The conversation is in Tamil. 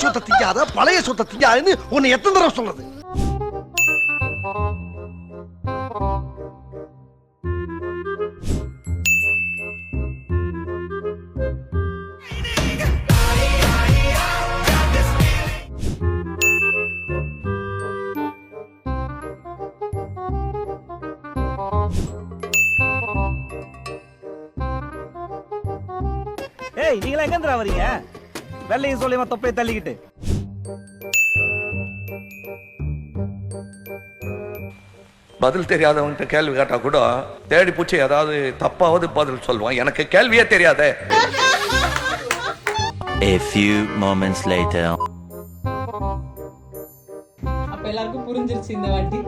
சொத்தை திங்காத பழைய சொத்தை திங்காதுன்னு உன்னை எத்தனை தடவை சொல்றது? ஏய், நீங்களா எங்க வரீங்க? வெள்ளையும் சொல்லியமா தொப்பையை தள்ளிக்கிட்டு. பதில் தெரியாதவன்கிட்ட கேள்வி கேட்டா கூட தேடி பூச்சி ஏதாவது தப்பாவது பதில் சொல்லுவான். எனக்கு கேள்வியே தெரியாதே. A few moments later. அப்ப எல்லாருக்கும் புரிஞ்சிருச்சு இந்த வாட்டி.